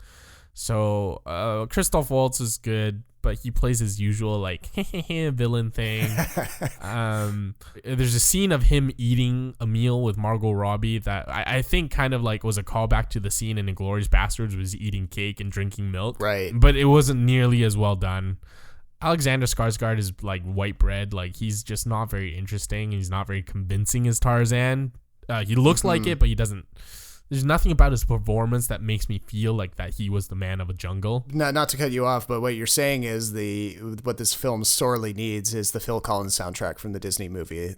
So Christoph Waltz is good, but he plays his usual like villain thing. There's a scene of him eating a meal with Margot Robbie that I think kind of like was a callback to the scene in Inglourious Basterds, was eating cake and drinking milk. Right. But it wasn't nearly as well done. Alexander Skarsgård is like white bread. Like he's just not very interesting. He's not very convincing as Tarzan. He looks like it, but he doesn't. There's nothing about his performance that makes me feel like that he was the man of a jungle. Not to cut you off, but what you're saying is what this film sorely needs is the Phil Collins soundtrack from the Disney movie.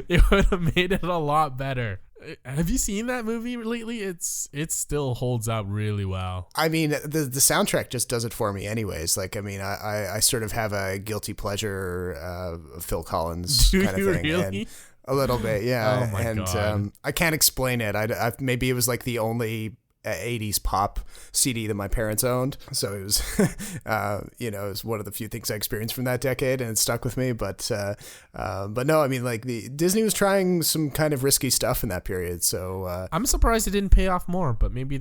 It would have made it a lot better. Have you seen that movie lately? It still holds up really well. I mean, the soundtrack just does it for me anyways. Like, I mean, I sort of have a guilty pleasure of Phil Collins kind of thing. Really? And a little bit, yeah. Oh my God. I can't explain it. I maybe it was like the only 80s pop CD that my parents owned. So it was, it was one of the few things I experienced from that decade, and it stuck with me. But no, I mean, like Disney was trying some kind of risky stuff in that period. So I'm surprised it didn't pay off more, but maybe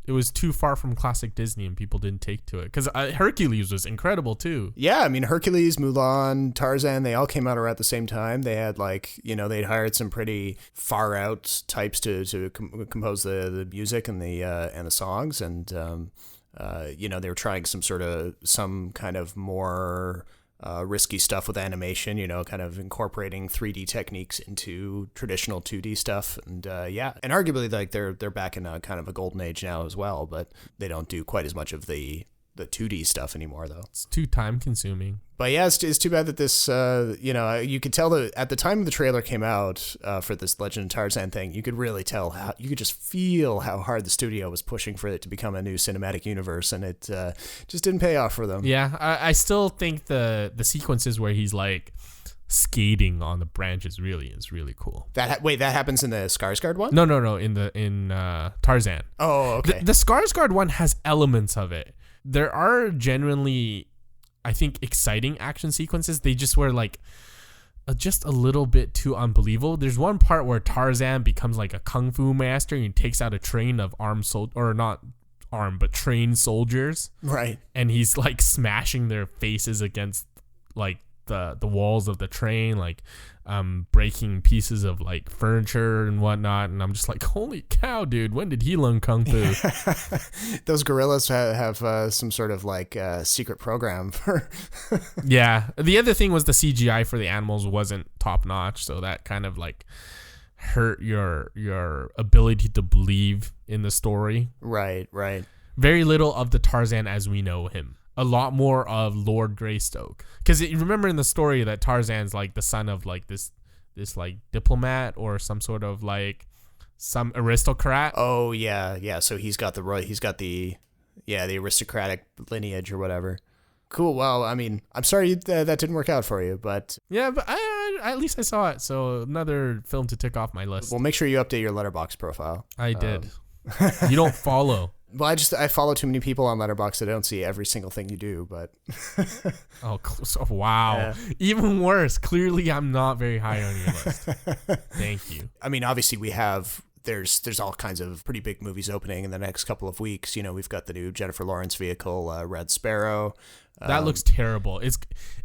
it was too far from classic Disney and people didn't take to it. Because Hercules was incredible too. Yeah, I mean, Hercules, Mulan, Tarzan, they all came out around the same time. They had they'd hired some pretty far out types to compose the music and the songs. And, they were trying some kind of more risky stuff with animation, kind of incorporating 3D techniques into traditional 2D stuff. And and arguably like they're back in a kind of a golden age now as well, but they don't do quite as much of the 2D stuff anymore though. It's too time consuming. But yeah, it's too bad that this, you could tell that at the time the trailer came out for this Legend of Tarzan thing, you could really tell you could just feel how hard the studio was pushing for it to become a new cinematic universe, and it just didn't pay off for them. Yeah, I still think the sequences where he's like skating on the branches is really cool. That happens in the Skarsgård one? No, in Tarzan. Oh, okay. The Skarsgård one has elements of it. There are genuinely, I think, exciting action sequences. They just were like just a little bit too unbelievable. There's one part where Tarzan becomes like a kung fu master and he takes out a train of trained soldiers. Right. And he's like smashing their faces against like the walls of the train, like breaking pieces of like furniture and whatnot. And I'm just like, holy cow, dude, when did he learn kung fu? Those gorillas have some sort of like secret program for Yeah, the other thing was the CGI for the animals wasn't top notch, so that kind of like hurt your ability to believe in the story. Right. Very little of the Tarzan as we know him. A lot more of Lord Greystoke, because remember in the story that Tarzan's like the son of like this like diplomat or some sort of like some aristocrat. Oh yeah. So he's got the aristocratic lineage or whatever. Cool. Well, I mean, I'm sorry that didn't work out for you, but yeah, but I at least I saw it, so another film to tick off my list. Well, make sure you update your Letterboxd profile. I did. You don't follow. Well, I follow too many people on Letterboxd. I don't see every single thing you do, but Wow. Yeah. Even worse. Clearly, I'm not very high on your list. Thank you. I mean, obviously there's all kinds of pretty big movies opening in the next couple of weeks. You know, we've got the new Jennifer Lawrence vehicle, Red Sparrow. That looks terrible. It's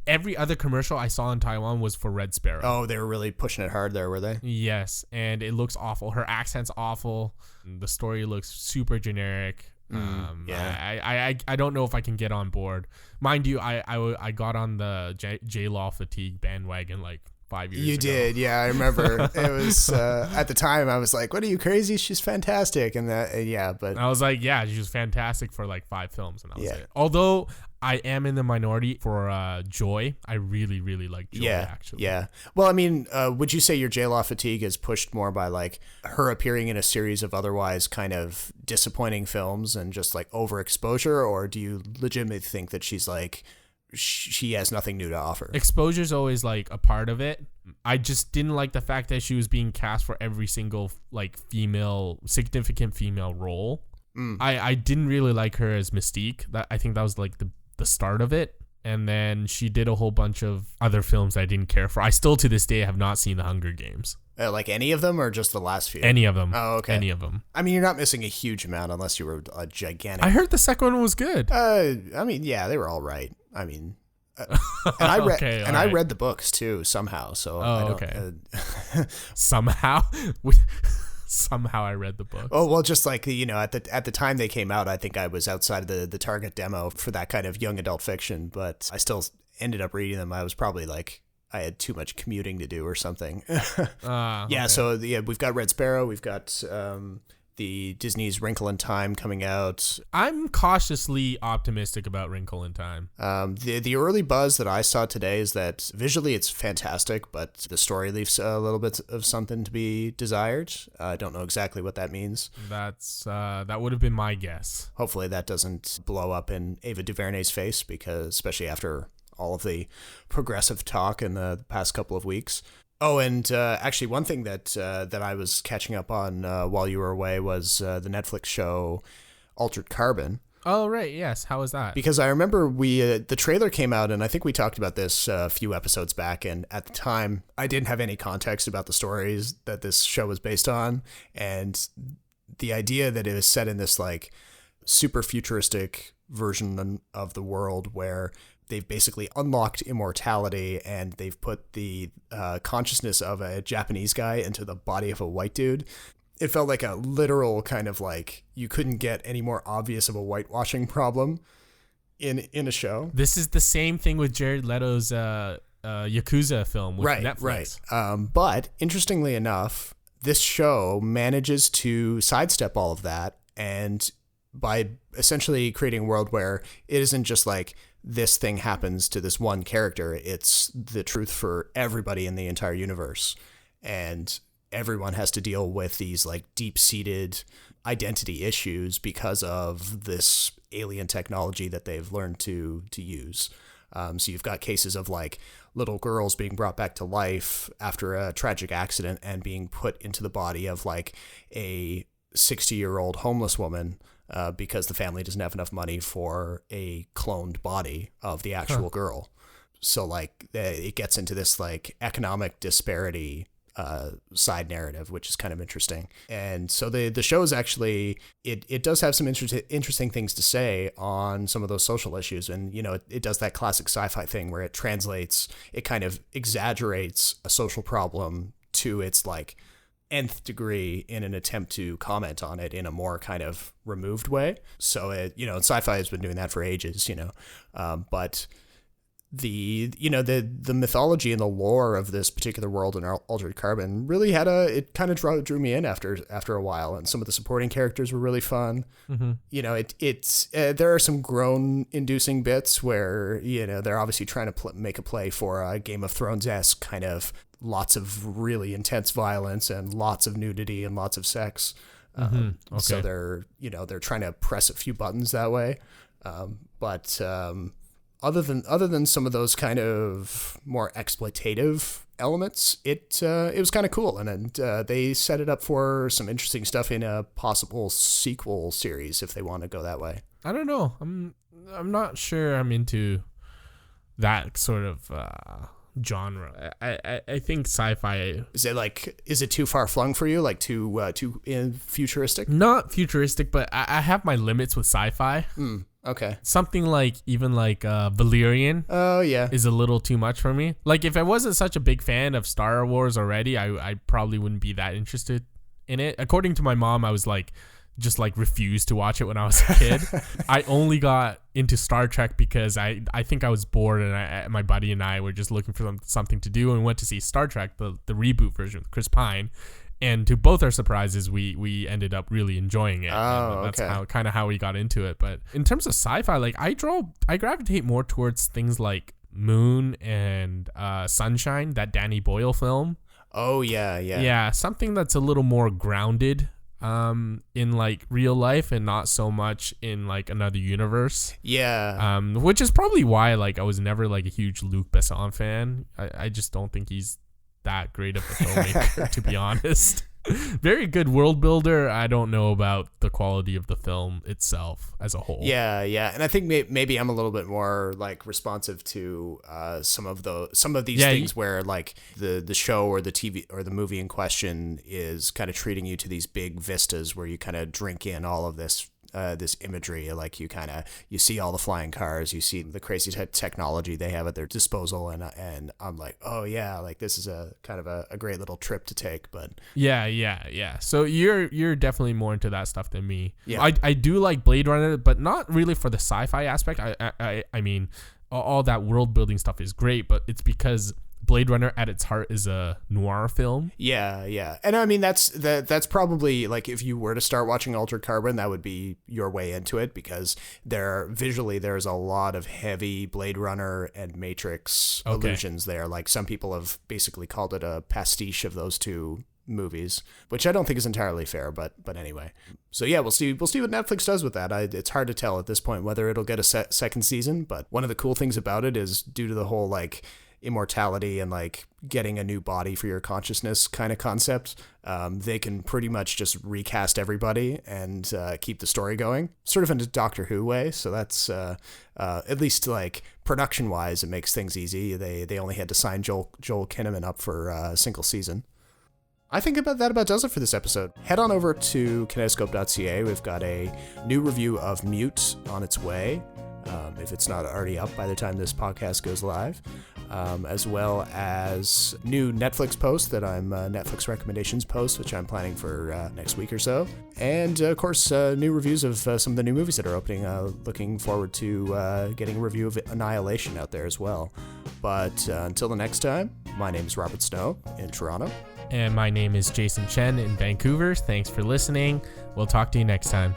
every other commercial I saw in Taiwan was for Red Sparrow. Oh, they were really pushing it hard there, were they? Yes, and it looks awful. Her accent's awful. The story looks super generic. Yeah. I don't know if I can get on board. Mind you, I got on the J-Law fatigue bandwagon like 5 years ago. You did, yeah. I remember it was at the time I was like, "What, are you crazy? She's fantastic." And but I was like, "Yeah, she was fantastic for like 5 films," and that was Yeah. it. Although I am in the minority for Joy. I really, really like Joy, actually. Yeah. Well, I mean, would you say your J-Law fatigue is pushed more by like her appearing in a series of otherwise kind of disappointing films and just like overexposure, or do you legitimately think that she's like she has nothing new to offer? Exposure's always like a part of it. I just didn't like the fact that she was being cast for every single like significant female role. I didn't really like her as Mystique. I think that was like the start of it. And then she did a whole bunch of other films I didn't care for. I still to this day have not seen The Hunger Games. Like any of them or just the last few? Any of them. Oh, okay. Any of them. I mean, you're not missing a huge amount unless you were a gigantic. I heard the second one was good. I mean, yeah, they were all right. I mean, and I read I read the books too somehow. So I don't, okay. Somehow I read the book. Oh, well, just like, you know, at the time they came out, I think I was outside of the target demo for that kind of young adult fiction, but I still ended up reading them. I was probably like, I had too much commuting to do or something. Yeah, okay. so we've got Red Sparrow, we've got the Disney's Wrinkle in Time coming out. I'm cautiously optimistic about Wrinkle in Time. The early buzz that I saw today is that visually it's fantastic, but the story leaves a little bit of something to be desired. I don't know exactly what that means. That would have been my guess. Hopefully that doesn't blow up in Ava DuVernay's face, because especially after all of the progressive talk in the past couple of weeks. Oh, and actually one thing that I was catching up on while you were away was the Netflix show Altered Carbon. Oh, right. Yes. How was that? Because I remember the trailer came out, and I think we talked about this a few episodes back, and at the time I didn't have any context about the stories that this show was based on, and the idea that it was set in this like super futuristic version of the world where they've basically unlocked immortality and they've put the consciousness of a Japanese guy into the body of a white dude. It felt like a literal kind of like you couldn't get any more obvious of a whitewashing problem in a show. This is the same thing with Jared Leto's Yakuza film with Netflix. Right. But interestingly enough, this show manages to sidestep all of that, and by essentially creating a world where it isn't just like this thing happens to this one character, it's the truth for everybody in the entire universe. And everyone has to deal with these like deep-seated identity issues because of this alien technology that they've learned to use. So you've got cases of like little girls being brought back to life after a tragic accident and being put into the body of like a 60-year-old homeless woman because the family doesn't have enough money for a cloned body of the actual girl. So like it gets into this like economic disparity side narrative, which is kind of interesting. And so the show is actually, it does have some interesting things to say on some of those social issues. And, you know, it does that classic sci-fi thing where it kind of exaggerates a social problem to its like nth degree in an attempt to comment on it in a more kind of removed way. So sci-fi has been doing that for ages, but the mythology and the lore of this particular world in Altered Carbon really it kind of drew me in after a while, and some of the supporting characters were really fun. Mm-hmm. There are some groan inducing bits where, they're obviously trying to make a play for a Game of Thrones-esque kind of lots of really intense violence and lots of nudity and lots of sex. Okay. So they're trying to press a few buttons that way. But other than some of those kind of more exploitative elements, it was kind of cool, and they set it up for some interesting stuff in a possible sequel series if they want to go that way. I don't know. I'm not sure I'm into that sort of genre. I think sci-fi. Is it too far flung for you? Like too futuristic? Not futuristic, but I have my limits with sci-fi. Okay. Something like even like Valerian. Oh yeah. Is a little too much for me. Like if I wasn't such a big fan of Star Wars already, I probably wouldn't be that interested in it. According to my mom, I was like just like refused to watch it when I was a kid. I only got into Star Trek because I think I was bored, and my buddy and I were just looking for something to do, and went to see Star Trek, the reboot version with Chris Pine. And to both our surprises, we ended up really enjoying it. Oh, and that's okay. how we got into it. But in terms of sci-fi, like I gravitate more towards things like Moon and Sunshine, that Danny Boyle film. Oh yeah. Yeah, something that's a little more grounded in like real life and not so much in like another universe. Yeah. Which is probably why like I was never like a huge Luc Besson fan. I just don't think he's that great of a filmmaker, to be honest. Very good world builder. I don't know about the quality of the film itself as a whole. Yeah, and I think maybe I'm a little bit more like responsive to some of these things where like the show or the TV or the movie in question is kind of treating you to these big vistas where you kind of drink in all of this imagery. Like you see all the flying cars, you see the crazy technology they have at their disposal, and I'm like, oh yeah, like this is a kind of a great little trip to take. But yeah. So you're definitely more into that stuff than me. Yeah. I do like Blade Runner, but not really for the sci-fi aspect. I mean, all that world building stuff is great, but it's because Blade Runner at its heart is a noir film. Yeah. And I mean, that's probably like if you were to start watching Altered Carbon, that would be your way into it, because there's a lot of heavy Blade Runner and Matrix allusions there. Like some people have basically called it a pastiche of those two movies, which I don't think is entirely fair, but anyway. So yeah, we'll see what Netflix does with that. It's hard to tell at this point whether it'll get a second season, but one of the cool things about it is due to the whole like immortality and like getting a new body for your consciousness kind of concept, they can pretty much just recast everybody and keep the story going, sort of in a Doctor Who way. So that's at least like production wise, it makes things easy. They only had to sign Joel Kinnaman up for a single season. I think that about does it for this episode. Head on over to kinetoscope.ca. We've got a new review of Mute on its way, if it's not already up by the time this podcast goes live, as well as new Netflix post that Netflix recommendations post, which I'm planning for next week or so. And of course, new reviews of some of the new movies that are opening. Looking forward to getting a review of Annihilation out there as well. But until the next time, my name is Robert Snow in Toronto. And my name is Jason Chen in Vancouver. Thanks for listening. We'll talk to you next time.